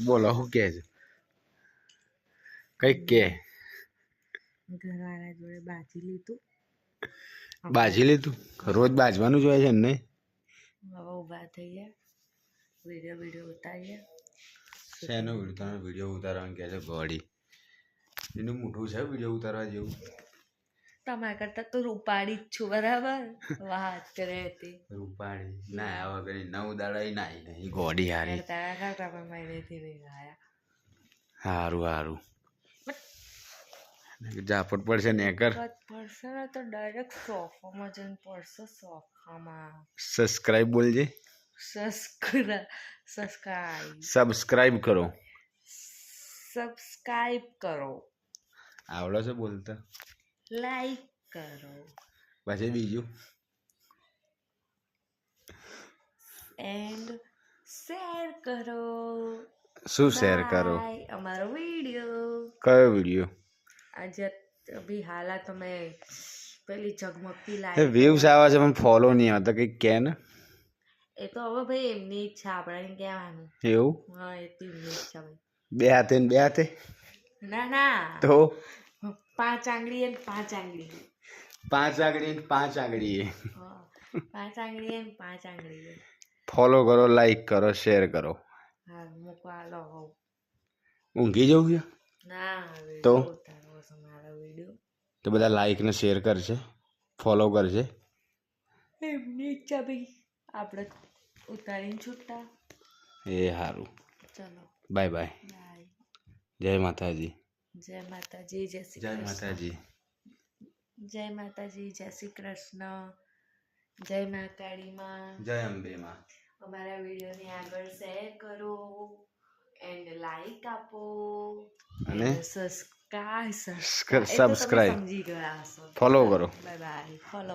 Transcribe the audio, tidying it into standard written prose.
બોલો શું કહે છે? કંઈક કે ઘરવાળા જોડે બાજી લીધું. બાજી લીધું? રોજ બાજવાનું જ હોય છે ને? હવે ઊભા થઈએ, વિડીયો ઉતારીએ. શેનો વિડીયો? તમે વિડીયો ઉતારવાનું કહે છે ગોળી? એનું મોઢું છે વિડીયો ઉતારવા જેવું? તમારા કરતા તો રૂપાળી જ છું, બરાબર? વાત કરે હતી રૂપાળી ના આવા કરી 9 દાડા નહીં ગોડી હારી. તારા કરતા પણ મહિનેથી નહીં લાયા. હારું હારું ઝાપટ પડશે ને કર. પડશે ને તો ડાયરેક્ટ સોફામાં જઈને પડશે. સોફામાં સબસ્ક્રાઇબ બોલજે. સબસ્ક્રાઇબ કરો. સબસ્ક્રાઇબ કરો. આવડે છે બોલતા? લાઈક કરો. પછી બીજું એન્ડ શેર કરો. શું શેર કરો? અમારો વિડીયો. કયો વિડીયો? આજે અભી હાલા તમે પેલી ઝગમગતી લાઈટ વ્યૂઝ આવે છે પણ ફોલો નહીં આવતા, કંઈક કે ને. એ તો હવે ભાઈ એમની ઈચ્છા, આપણે કહેવાનું. એવું? હા, એ તો એમની ઈચ્છા ભાઈ. બે હાથે ને બે હાથે? ના તો 5 આંગળી અને 5 આંગળી. 5 આંગળી ને 5 આંગળી. 5 આંગળી અને 5 આંગળી. ફોલો કરો, લાઈક કરો, શેર કરો. હા, મૂકવા લો. ઊંઘી જવું છે? ના તો ઉતારવો છે મારો વિડીયો. તો બધા લાઈક ને શેર કરશે, ફોલો કરશે. એમની ઈચ્છા ભાઈ, આપણે ઉતારીને છૂટા. એ સારું. ચલો બાય બાય. બાય. જય માતાજી. જય માતાજી. જય શ્રી જય કૃષ્ણ. માતાજી. જય માતાજી. જય શ્રી કૃષ્ણ. જય મા કાળીમાં. જય અંબે માં. અમારા વિડીયોને આગળ શેર કરો એન્ડ લાઈક આપો અને સબસ્ક્રાઇબ સબસ્ક્રાઇબ સમજી ગયા હશો. ફોલો કરો. Bye bye. ફોલો